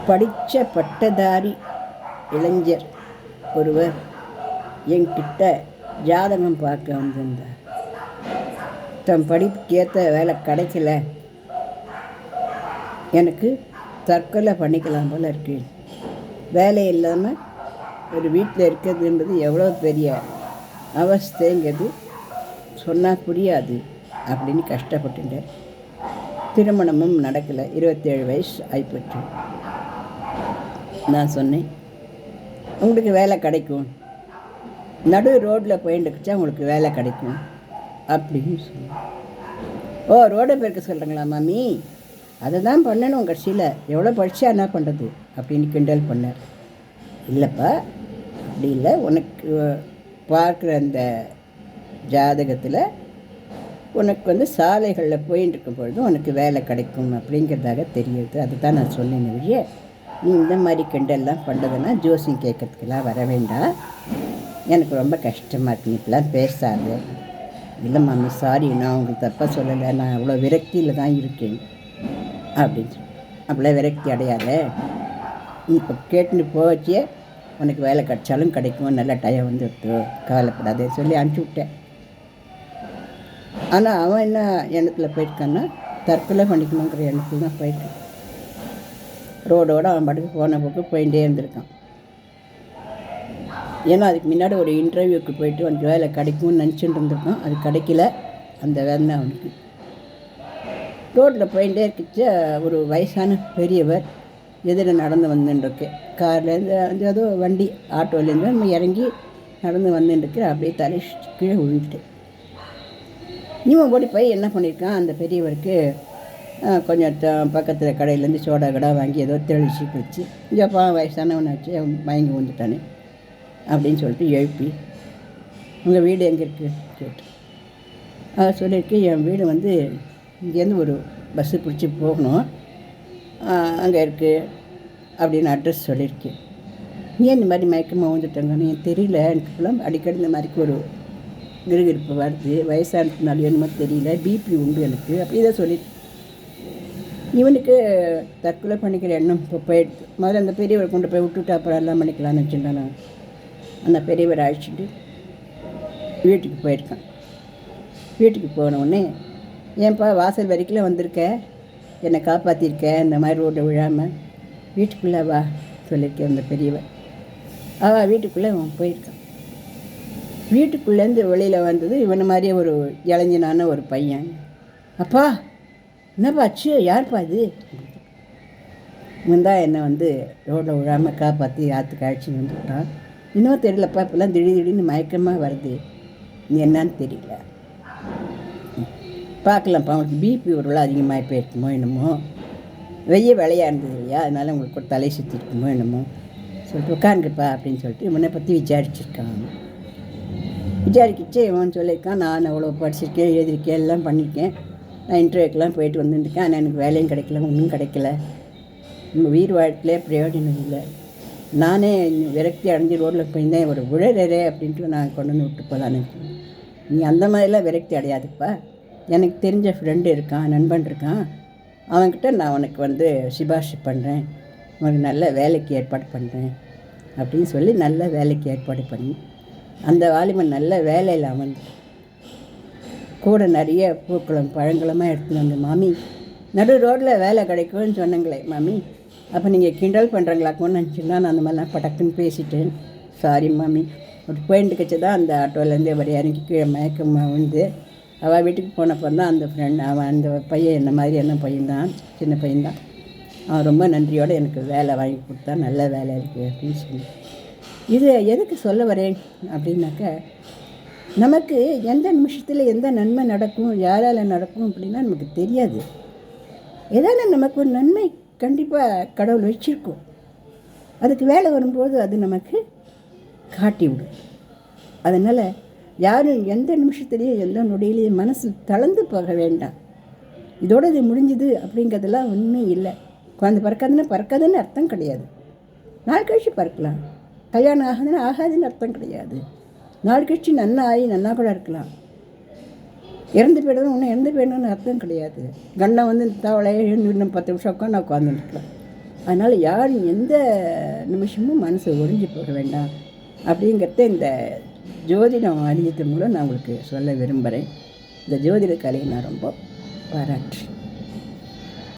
படித்த பட்டதாரி இளைஞர் ஒருவர் என்கிட்ட ஜாதகம் பார்க்க வந்திருந்தார். தன் படிப்புக்கேற்ற வேலை கிடைக்கல, எனக்கு தற்கொலை பண்ணிக்கலாம் போல இருக்கு, வேலை இல்லாமல் ஒரு வீட்டில் இருக்கிறதுன்றது எவ்வளோ பெரிய அவஸ்தைங்கிறது சொன்னால் புரியாது அப்படின்னு கஷ்டப்பட்டுட்டேன். திருமணமும் நடக்கலை, 27 வயசு ஆகிப்போச்சு. நான் சொன்னேன், உங்களுக்கு வேலை கிடைக்கும், நடு ரோட்டில் போயிட்டுச்சா உங்களுக்கு வேலை கிடைக்கும் அப்படின்னு சொன்னேன். ஓ, ரோடை பெருக்க சொல்கிறீங்களா மாமி, அதை தான் பண்ணணும், கட்சியில் எவ்வளோ படித்தா என்ன பண்ணுறது அப்படின்னு கிண்டல் பண்ணார். இல்லைப்பா, அப்படி இல்லை, உனக்கு பார்க்குற அந்த ஜாதகத்தில் உனக்கு சாலைகளில் போயின்னு இருக்கும் பொழுது உனக்கு வேலை கிடைக்கும் அப்படிங்கிறதாக தெரியுது. அதுதான் நான் சொன்னேன். வழியே நீ இந்த மாதிரி கிண்டல்லாம் பண்ணுறதுன்னா ஜோசியம் கேட்கறதுக்கெல்லாம் வர வேண்டாம், எனக்கு ரொம்ப கஷ்டமாக இருக்கு, நீ இப்பெல்லாம் பேசாது. இல்லை மாமி, சாரி, நான் உங்களுக்கு தப்பாக சொல்லலை, நான் அவ்வளோ விரக்தியில் தான் இருக்கேன் அப்படின்னு சொல்லி. அப்படிலாம் விரக்தி அடையாத, நீ இப்போ கேட்டுன்னு போச்சே, உனக்கு வேலை கிடைச்சாலும் கிடைக்கும், நல்ல டைம் வந்துடுத்து, கவலைப்படாதேன்னு சொல்லி அனுப்பிச்சி விட்டேன். ஆனால் அவன் என்ன எண்ணத்தில் போயிருக்கான்னா, தற்கொலை பண்ணிக்கணுங்கிற எண்ணத்தில் தான் போயிருக்கான். ரோடோடு அவன் பாட்டுக்கு போன போக்கு போயிட்டே இருந்திருக்கான். ஏன்னா அதுக்கு முன்னாடி ஒரு இன்டர்வியூக்கு போயிட்டு அவனுக்கு வேலை கிடைக்கும்னு நினச்சிட்டு இருந்திருக்கான். அது கிடைக்கல, அந்த வேலை தான் அவனுக்கு. ரோட்டில் போயிட்டே இருக்கிச்ச ஒரு வயசான பெரியவர் எதிர நடந்து வந்துட்டுருக்கு. கார்லேருந்து ஏதோ வண்டி ஆட்டோலேருந்து நம்ம இறங்கி நடந்து வந்துட்டுருக்கு. அப்படியே தலை கீழே விழுந்துட்டு இவன் ஓடி போய் என்ன பண்ணியிருக்கான், அந்த பெரியவருக்கு கொஞ்சம் பக்கத்தில் கடையிலேருந்து சோடா கடை வாங்கி ஏதோ தெளிச்சு வச்சு, இங்கேப்பா வயசானவனாச்சு வாங்கி வந்துட்டானே அப்படின்னு சொல்லிட்டு எழுப்பி, உங்கள் வீடு எங்கே இருக்குது கேட்டு சொல்லியிருக்கு, என் வீடு இங்கேருந்து ஒரு பஸ்ஸு பிடிச்சி போகணும், அங்கே இருக்குது அப்படின்னு அட்ரஸ் சொல்லியிருக்கேன். ஏன் இந்த மாதிரி மயக்கமாக வந்துட்டாங்கன்னு எனக்கு தெரியல, எனக்கு இப்போலாம் அடிக்கடி இந்த மாதிரிக்கு ஒரு கிருகிருப்பு வருது, வயசானதுனால என்னமோ தெரியல, பிபி உண்டு எனக்கு அப்படி தான் சொல்லிட்டு. இவனுக்கு தற்கொலை பண்ணிக்கிற எண்ணம் இப்போ போயிடுது. முதல்ல அந்த பெரியவரை கொண்டு போய் விட்டுட்டு அப்புறம் எல்லாம் பண்ணிக்கலாம்னு வச்சுருந்தேன். நான் அந்த பெரியவரை அழைச்சிட்டு வீட்டுக்கு போயிருக்கான். வீட்டுக்கு போனவுடனே, ஏன்ப்பா வாசல் வரைக்கும் வந்திருக்க, என்னை காப்பாற்றிருக்க, இந்த மாதிரி ரோட்டை விழாமல் வீட்டுக்குள்ளே வா சொல்லியிருக்கேன். அந்த பெரியவர் வீட்டுக்குள்ளே அவன் போயிருக்கான். வீட்டுக்குள்ளேருந்து வெளியில் வந்தது இவனை மாதிரியே ஒரு இளைஞனான ஒரு பையன். அப்பா என்னப்பாச்சு, யார்ப்பா இது? இவன் தான் என்னை ரோட்டில் விழாமல் காப்பாற்றி ஆற்றுக்கு அழைச்சின்னு வந்துவிட்டான். இன்னும் தெரியலப்பா, இப்போல்லாம் திடீர்னு மயக்கமாக வருது, நீ என்னான்னு தெரியல, பார்க்கலாம்ப்பா, அவனுக்கு பிபி ஒரு வேளை அதிகமாக போயிருக்குமோ என்னமோ, விளையாக இருந்தது இல்லையா, அதனால் உங்களுக்கு ஒரு தலை சுற்றிருக்குமோ என்னமோ சொல்லிட்டு உட்காந்துருப்பா அப்படின்னு சொல்லிட்டு இவனை பற்றி விசாரிச்சிருக்கான். விசாரிக்கிச்சு இவன் சொல்லியிருக்கான், நான் அவ்வளோ படிச்சிருக்கேன், எழுதியிருக்கேன், எல்லாம் பண்ணியிருக்கேன், நான் இன்டர்வியூக்கெலாம் போயிட்டு வந்துட்டுருக்கேன், ஆனால் எனக்கு வேலையும் கிடைக்கல, ஒன்றும் கிடைக்கல, நம்ம உயிர் வாழ்க்கையிலே பிரயோஜனம் இல்லை, நானே விரக்தி அடைஞ்சு ரோட்டில் போயிருந்தேன், ஒரு விழறே அப்படின்ட்டு நான் கொண்டு வந்து விட்டு போகலான்னு. நீ அந்த மாதிரிலாம் விரக்தி அடையாதுப்பா, எனக்கு தெரிஞ்ச ஃப்ரெண்டு இருக்கான், நண்பன் இருக்கான், அவன்கிட்ட நான் உனக்கு சிபாரிசு பண்ணுறேன், உனக்கு நல்ல வேலைக்கு ஏற்பாடு பண்ணுறேன் அப்படின்னு சொல்லி நல்ல வேலைக்கு ஏற்பாடு பண்ணி அந்த வாலிபன் நல்ல வேலையில் அவன் கூட நிறைய பூக்களும் பழங்களுமாக எடுத்துன்னு வந்து, மாமி நடு ரோட்டில் வேலை கிடைக்கும்னு சொன்னங்களே மாமி, அப்போ நீங்கள் கிண்டல் பண்ணுறங்களாக்கும்னு நினச்சின்னா நான் அந்த மாதிரிலாம் படக்குன்னு பேசிட்டேன், சாரி மாமி. ஒரு போயிட்டு கட்சி தான் அந்த ஆட்டோலேருந்து அவர் இறங்கி கீழே மயக்கமாக விழுந்து அவள் வீட்டுக்கு போனப்போ தான் அந்த ஃப்ரெண்ட் அவன் அந்த பையன் என்ன மாதிரி என்ன பையன்தான், சின்ன பையன்தான், அவன் ரொம்ப நன்றியோடு எனக்கு வேலை வாங்கி கொடுத்தா, நல்ல வேலை இருக்குது அப்படின்னு சொல்லி. இது எதுக்கு சொல்ல வரேன் அப்படின்னாக்க, நமக்கு எந்த நிமிஷத்தில் எந்த நன்மை நடக்கும், யாரால் நடக்கும் அப்படின்னா நமக்கு தெரியாது. ஏதாவது நமக்கு ஒரு நன்மை கண்டிப்பாக கடவுள் வச்சுருக்கோம், அதுக்கு வேலை வரும்போது அது நமக்கு காட்டி விடும். அதனால் யாரும் எந்த நிமிஷத்துலேயும் எந்த நொடியிலையும் மனசு தளர்ந்து போக வேண்டாம். இதோடு இது முடிஞ்சுது அப்படிங்கிறதெல்லாம் உண்மை இல்லை. குழந்தை பறக்காதுன்னு அர்த்தம் கிடையாது, நாள் கழிச்சு பறக்கலாம். கல்யாணம் ஆகாதுன்னு அர்த்தம் கிடையாது, நாள் கழிச்சு நன்னா ஆகி நன்னா கூட இருக்கலாம். இறந்து போய்டணும், ஒன்றும் இறந்து போயிடணும்னு அர்த்தம் கிடையாது. கண்ணை தவளையை இன்னும் 10 நிமிஷம் உட்காந்துருக்கலாம். அதனால் யாரும் எந்த நிமிஷமும் மனசு ஒடிஞ்சு போக வேண்டாம் அப்படிங்கிறத இந்த ஜோதிடம் அறிஞ்சது மூலம் நான் உங்களுக்கு சொல்ல விரும்புகிறேன். இந்த ஜோதிட கலையை நான் ரொம்ப பாராட்டுறேன்.